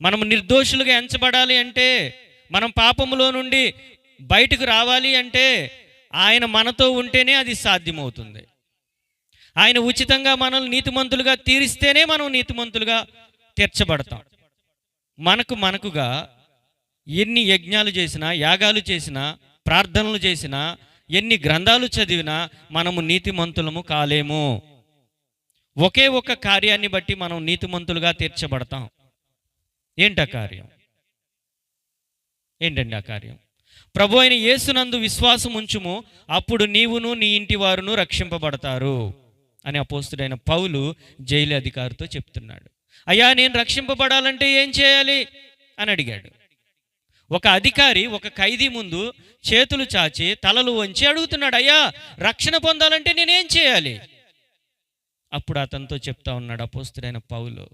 మనము నిర్దోషులుగా ఎంచబడాలి అంటే, మనం పాపములో నుండి బయటకు రావాలి అంటే ఆయన మనతో ఉంటేనే అది సాధ్యమవుతుంది. ఆయన ఉచితంగా మనల్ని నీతిమంతులుగా తీరిస్తేనే మనం నీతిమంతులుగా తీర్చబడతాం. మనకుగా ఎన్ని యజ్ఞాలు చేసినా, యాగాలు చేసినా, ప్రార్థనలు చేసినా, ఎన్ని గ్రంథాలు చదివినా మనము నీతిమంతులము కాలేము. ఒకే ఒక కార్యాన్ని బట్టి మనం నీతిమంతులుగా తీర్చబడతాం. ఏంటి ఆ కార్యం? ఏంటండి ఆ కార్యం? ప్రభు అయిన యేసునందు విశ్వాసం ఉంచుము, అప్పుడు నీవును నీ ఇంటి వారును రక్షింపబడతారు అని అపోస్తుడైన పౌలు జైలు అధికారితో చెప్తున్నాడు. అయ్యా, నేను రక్షింపబడాలంటే ఏం చేయాలి అని అడిగాడు. ఒక అధికారి ఒక ఖైదీ ముందు చేతులు చాచి తలలు వంచి అడుగుతున్నాడు, అయ్యా, రక్షణ పొందాలంటే నేనేం చేయాలి? అప్పుడు అతనితో చెప్తా ఉన్నాడు అపోస్తుడైన పౌలు,